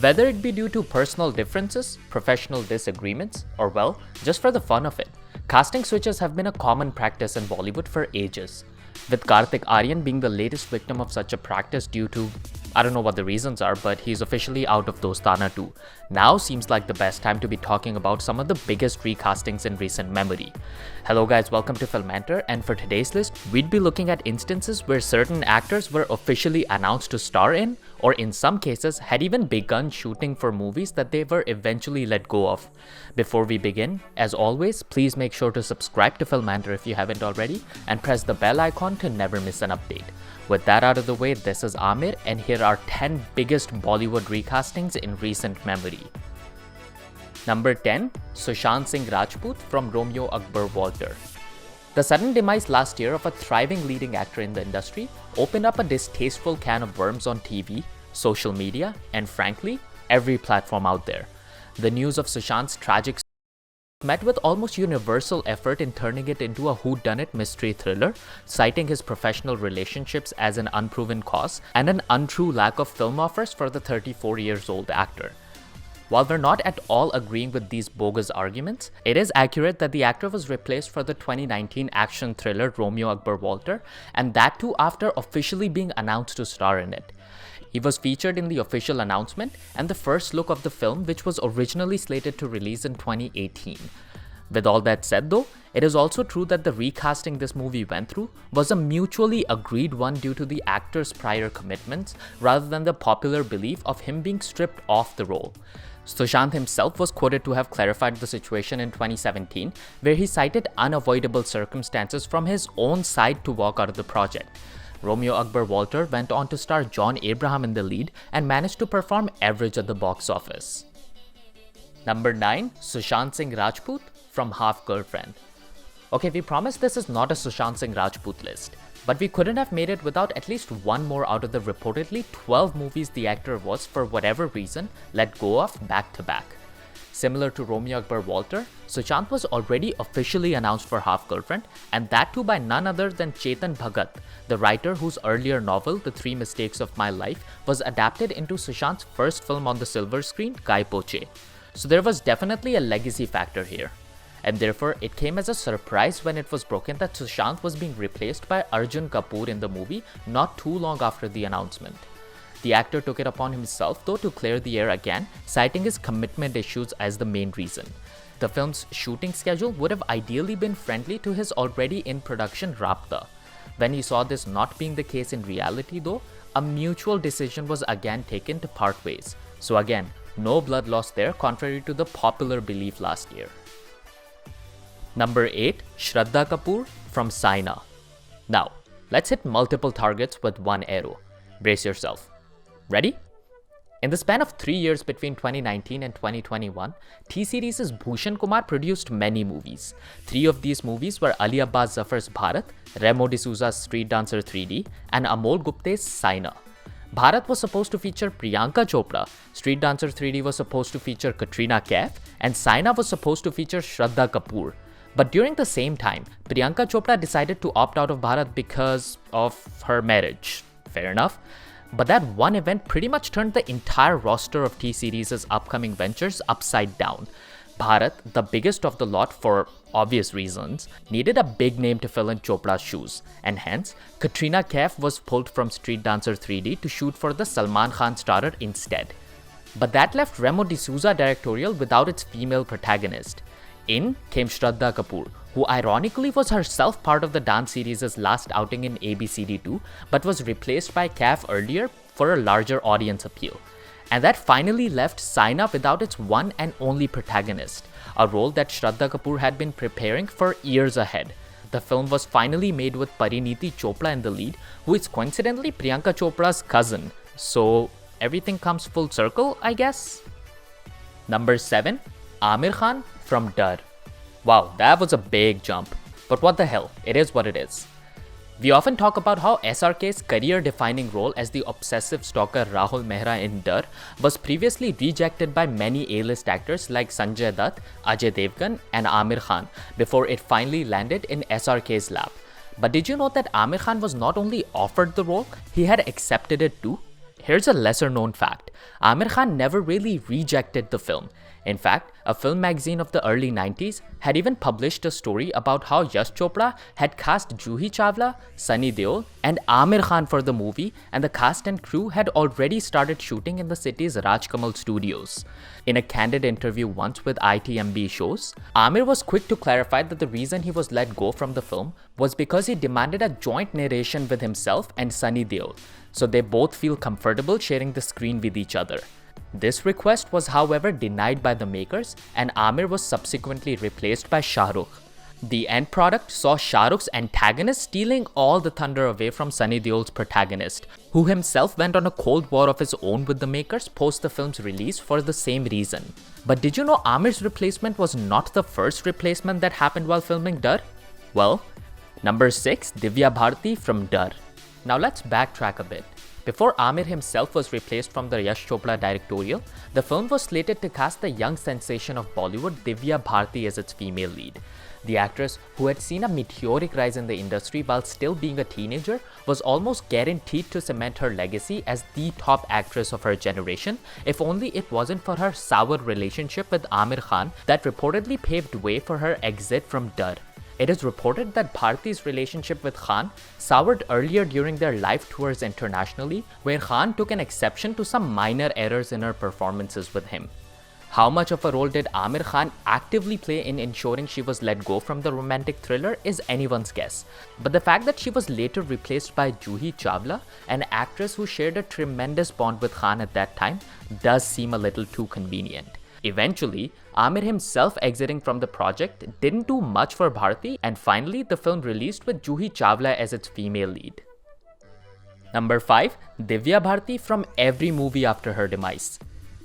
Whether it be due to personal differences, professional disagreements, or well, just for the fun of it, casting switches have been a common practice in Bollywood for ages. With Kartik Aaryan being the latest victim of such a practice due to, I don't know what the reasons are, but he's officially out of Dostana too. Now seems like the best time to be talking about some of the biggest recastings in recent memory. Hello guys, welcome to Filmanter, and for today's list, we'd be looking at instances where certain actors were officially announced to star in, or in some cases had even begun shooting for movies that they were eventually let go of. Before we begin, as always, please make sure to subscribe to Filmanter if you haven't already, and press the bell icon to never miss an update. With that out of the way, this is Aamir, and here are 10 biggest Bollywood recastings in recent memory. Number 10. Sushant Singh Rajput from Romeo Akbar Walter. The sudden demise last year of a thriving leading actor in the industry opened up a distasteful can of worms on TV, social media, and frankly, every platform out there. The news of Sushant's tragic met with almost universal effort in turning it into a whodunit mystery thriller, citing his professional relationships as an unproven cause and an untrue lack of film offers for the 34-year-old actor. While we're not at all agreeing with these bogus arguments, it is accurate that the actor was replaced for the 2019 action thriller Romeo Akbar Walter, and that too after officially being announced to star in it. He was featured in the official announcement and the first look of the film, which was originally slated to release in 2018. With all that said though, it is also true that the recasting this movie went through was a mutually agreed one due to the actor's prior commitments rather than the popular belief of him being stripped off the role. Sushant himself was quoted to have clarified the situation in 2017, where he cited unavoidable circumstances from his own side to walk out of the project. Romeo Akbar Walter went on to star John Abraham in the lead and managed to perform average at the box office. Number 9. Sushant Singh Rajput from Half Girlfriend. Okay, we promise this is not a Sushant Singh Rajput list, but we couldn't have made it without at least one more out of the reportedly 12 movies the actor was, for whatever reason, let go of back to back. Similar to Romeo Akbar Walter, Sushant was already officially announced for Half Girlfriend, and that too by none other than Chetan Bhagat, the writer whose earlier novel, The Three Mistakes of My Life, was adapted into Sushant's first film on the silver screen, Kai Poche. So there was definitely a legacy factor here. And therefore, it came as a surprise when it was broken that Sushant was being replaced by Arjun Kapoor in the movie not too long after the announcement. The actor took it upon himself though to clear the air again, citing his commitment issues as the main reason. The film's shooting schedule would have ideally been friendly to his already in production Rabta. When he saw this not being the case in reality though, a mutual decision was again taken to part ways. So again, no blood lost there contrary to the popular belief last year. Number 8. Shraddha Kapoor from Saina. Now, let's hit multiple targets with one arrow. Brace yourself. Ready? In the span of 3 years between 2019 and 2021, T-Series' Bhushan Kumar produced many movies. 3 of these movies were Ali Abbas Zafar's Bharat, Remo D'Souza's Street Dancer 3D, and Amol Gupte's Saina. Bharat was supposed to feature Priyanka Chopra, Street Dancer 3D was supposed to feature Katrina Kaif, and Saina was supposed to feature Shraddha Kapoor. But during the same time, Priyanka Chopra decided to opt out of Bharat because of her marriage. Fair enough. But that one event pretty much turned the entire roster of T-Series' upcoming ventures upside down. Bharat, the biggest of the lot for obvious reasons, needed a big name to fill in Chopra's shoes, and hence, Katrina Kaif was pulled from Street Dancer 3D to shoot for the Salman Khan starrer instead. But that left Remo D'Souza directorial without its female protagonist. In came Shraddha Kapoor, who ironically was herself part of the dance series' last outing in ABCD2, but was replaced by Kaif earlier for a larger audience appeal. And that finally left Saina without its one and only protagonist, a role that Shraddha Kapoor had been preparing for years ahead. The film was finally made with Parineeti Chopra in the lead, who is coincidentally Priyanka Chopra's cousin. So everything comes full circle, I guess? Number 7. Aamir Khan from Darr. Wow, that was a big jump. But what the hell, it is what it is. We often talk about how SRK's career-defining role as the obsessive stalker Rahul Mehra in Darr was previously rejected by many A-list actors like Sanjay Dutt, Ajay Devgan, and Aamir Khan before it finally landed in SRK's lap. But did you know that Aamir Khan was not only offered the role, he had accepted it too? here's a lesser known fact. Aamir Khan never really rejected the film. In fact, a film magazine of the early 90s had even published a story about how Yash Chopra had cast Juhi Chawla, Sunny Deol, and Aamir Khan for the movie, and the cast and crew had already started shooting in the city's Rajkamal studios. In a candid interview once with ITMB shows, Aamir was quick to clarify that the reason he was let go from the film was because he demanded a joint narration with himself and Sunny Deol, so they both feel comfortable sharing the screen with each other. This request was, however, denied by the makers, and Aamir was subsequently replaced by Shah Rukh. The end product saw Shah Rukh's antagonist stealing all the thunder away from Sunny Deol's protagonist, who himself went on a cold war of his own with the makers post the film's release for the same reason. But did you know Aamir's replacement was not the first replacement that happened while filming Darr? Well, number 6, Divya Bharti from Darr. Now let's backtrack a bit. Before Aamir himself was replaced from the Yash Chopra directorial, the film was slated to cast the young sensation of Bollywood, Divya Bharti, as its female lead. The actress, who had seen a meteoric rise in the industry while still being a teenager, was almost guaranteed to cement her legacy as the top actress of her generation, if only it wasn't for her sour relationship with Aamir Khan that reportedly paved way for her exit from Darr. It is reported that Bharti's relationship with Khan soured earlier during their live tours internationally, where Khan took an exception to some minor errors in her performances with him. How much of a role did Aamir Khan actively play in ensuring she was let go from the romantic thriller is anyone's guess. But the fact that she was later replaced by Juhi Chawla, an actress who shared a tremendous bond with Khan at that time, does seem a little too convenient. Eventually, Aamir himself exiting from the project didn't do much for Bharti, and finally the film released with Juhi Chawla as its female lead. Number 5, Divya Bharti from every movie after her demise.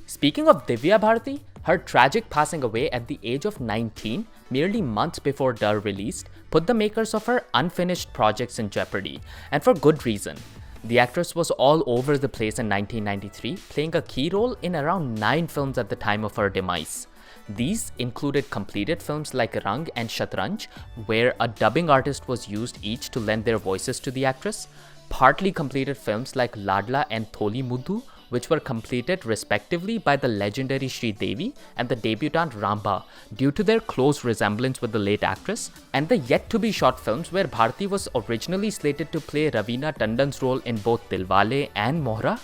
Speaking of Divya Bharti, her tragic passing away at the age of 19, merely months before Darr released, put the makers of her unfinished projects in jeopardy, and for good reason. The actress was all over the place in 1993, playing a key role in around 9 films at the time of her demise. These included completed films like Rang and Shatranj, where a dubbing artist was used each to lend their voices to the actress, partly completed films like Ladla and Tholi Muddu, which were completed respectively by the legendary Sri Devi and the debutant Ramba due to their close resemblance with the late actress, and the yet-to-be-shot films where Bharti was originally slated to play Raveena Tandon's role in both Dilwale and Mohra,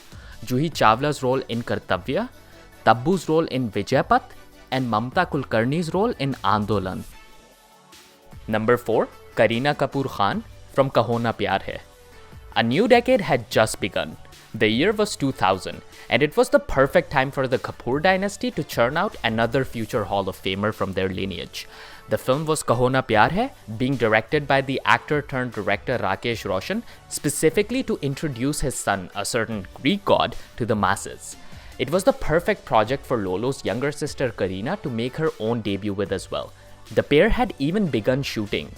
Juhi Chawla's role in Kartavya, Tabbu's role in Vijaypath, and Mamta Kulkarni's role in Andolan. Number 4, Kareena Kapoor Khan from Kaho Na Pyar Hai. A new decade had just begun. The year was 2000, and it was the perfect time for the Kapoor dynasty to churn out another future Hall of Famer from their lineage. The film was Kaho Na Pyar Hai, being directed by the actor-turned-director Rakesh Roshan, specifically to introduce his son, a certain Greek god, to the masses. It was the perfect project for Lolo's younger sister Kareena to make her own debut with as well. The pair had even begun shooting.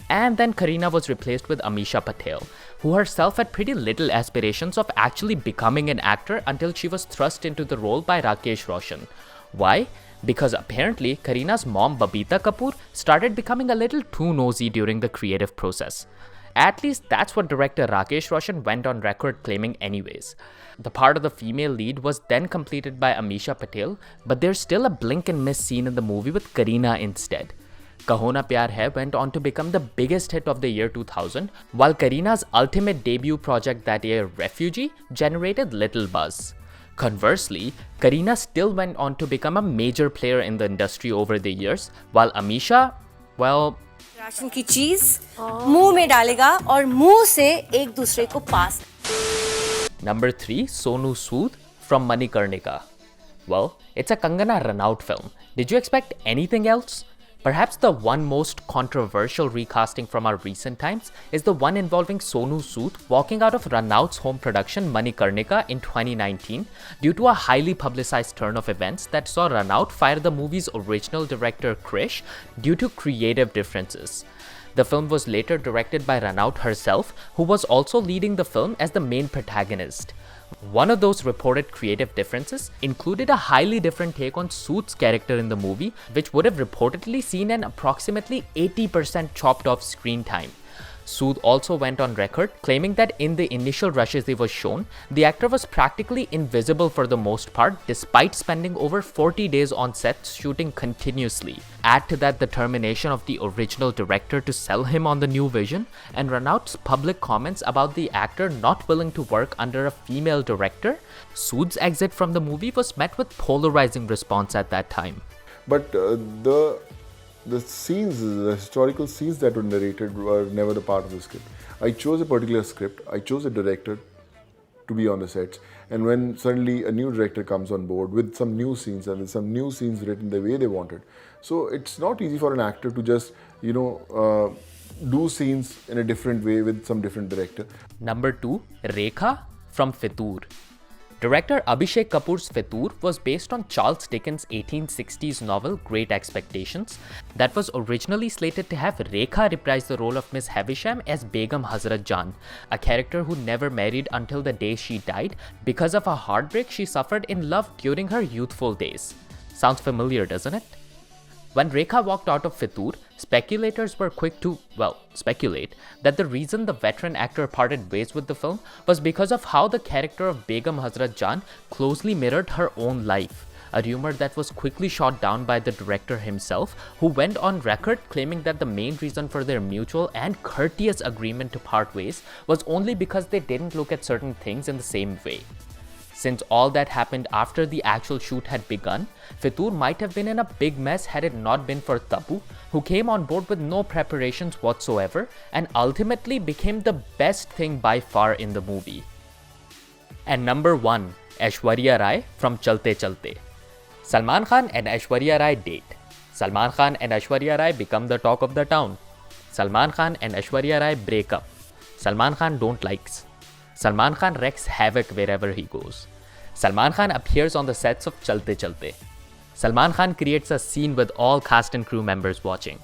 And then Kareena was replaced with Amisha Patel, who herself had pretty little aspirations of actually becoming an actor until she was thrust into the role by Rakesh Roshan. Why? Because apparently Kareena's mom Babita Kapoor started becoming a little too nosy during the creative process. At least that's what director Rakesh Roshan went on record claiming anyways. The part of the female lead was then completed by Amisha Patel, but there's still a blink and miss scene in the movie with Kareena instead. Kaho Na Pyar Hai went on to become the biggest hit of the year 2000, while Kareena's ultimate debut project that year, Refugee, generated little buzz. Conversely, Kareena still went on to become a major player in the industry over the years, while Amisha, well... ration की चीज मुंह में डालेगा और मुंह से एक दूसरे को पास. Number 3, Sonu Sood from Manikarnika. Well, it's a Kangana Ranaut film. Did you expect anything else? Perhaps the one most controversial recasting from our recent times is the one involving Sonu Sood walking out of Ranaut's home production Manikarnika in 2019 due to a highly publicized turn of events that saw Ranaut fire the movie's original director Krish due to creative differences. The film was later directed by Ranaut herself, who was also leading the film as the main protagonist. One of those reported creative differences included a highly different take on Sood's character in the movie, which would have reportedly seen an approximately 80% chopped off screen time. Sood also went on record claiming that in the initial rushes he was shown, the actor was practically invisible for the most part despite spending over 40 days on sets shooting continuously. Add to that the termination of the original director to sell him on the new vision, and Ranaut's public comments about the actor not willing to work under a female director, Sood's exit from the movie was met with polarizing response at that time. But the scenes, the historical scenes that were narrated were never a part of the script. I chose a particular script, I chose a director to be on the sets, and when suddenly a new director comes on board with some new scenes and with some new scenes written the way they wanted, so it's not easy for an actor to just, do scenes in a different way with some different director. Number 2, Rekha from Fitoor. Director Abhishek Kapoor's Fitoor was based on Charles Dickens' 1860s novel Great Expectations that was originally slated to have Rekha reprise the role of Miss Havisham as Begum Hazrat Jan, a character who never married until the day she died because of a heartbreak she suffered in love during her youthful days. Sounds familiar, doesn't it? When Rekha walked out of Fitoor, speculators were quick to, speculate that the reason the veteran actor parted ways with the film was because of how the character of Begum Hazrat Jan closely mirrored her own life, a rumor that was quickly shot down by the director himself, who went on record claiming that the main reason for their mutual and courteous agreement to part ways was only because they didn't look at certain things in the same way. Since all that happened after the actual shoot had begun, Fitoor might have been in a big mess had it not been for Tabu, who came on board with no preparations whatsoever and ultimately became the best thing by far in the movie. And number 1, Aishwarya Rai from Chalte Chalte. Salman Khan and Aishwarya Rai date. Salman Khan and Aishwarya Rai become the talk of the town. Salman Khan and Aishwarya Rai break up. Salman Khan don't likes. Salman Khan wreaks havoc wherever he goes. Salman Khan appears on the sets of Chalte Chalte. Salman Khan creates a scene with all cast and crew members watching.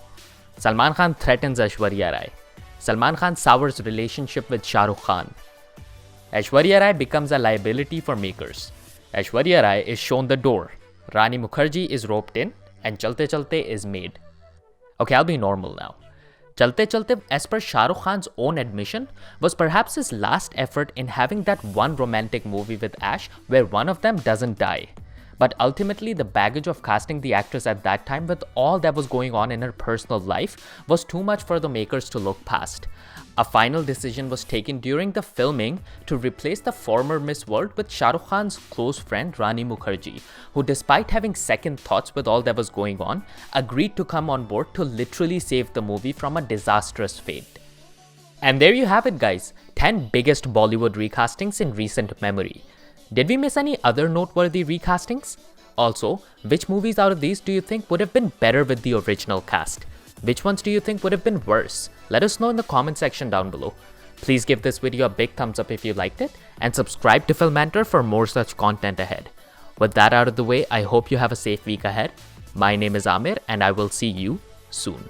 Salman Khan threatens Aishwarya Rai. Salman Khan sours relationship with Shah Rukh Khan. Aishwarya Rai becomes a liability for makers. Aishwarya Rai is shown the door. Rani Mukherjee is roped in and Chalte Chalte is made. Okay, I'll be normal now. Chalte Chalte, as per Shah Rukh Khan's own admission, was perhaps his last effort in having that one romantic movie with Ash where one of them doesn't die. But ultimately, the baggage of casting the actress at that time with all that was going on in her personal life was too much for the makers to look past. A final decision was taken during the filming to replace the former Miss World with Shah Rukh Khan's close friend Rani Mukherjee, who, despite having second thoughts with all that was going on, agreed to come on board to literally save the movie from a disastrous fate. And there you have it, guys, 10 biggest Bollywood recastings in recent memory. Did we miss any other noteworthy recastings? Also, which movies out of these do you think would have been better with the original cast? Which ones do you think would have been worse? Let us know in the comment section down below. Please give this video a big thumbs up if you liked it, and subscribe to Filmanter for more such content ahead. With that out of the way, I hope you have a safe week ahead. My name is Aamir, and I will see you soon.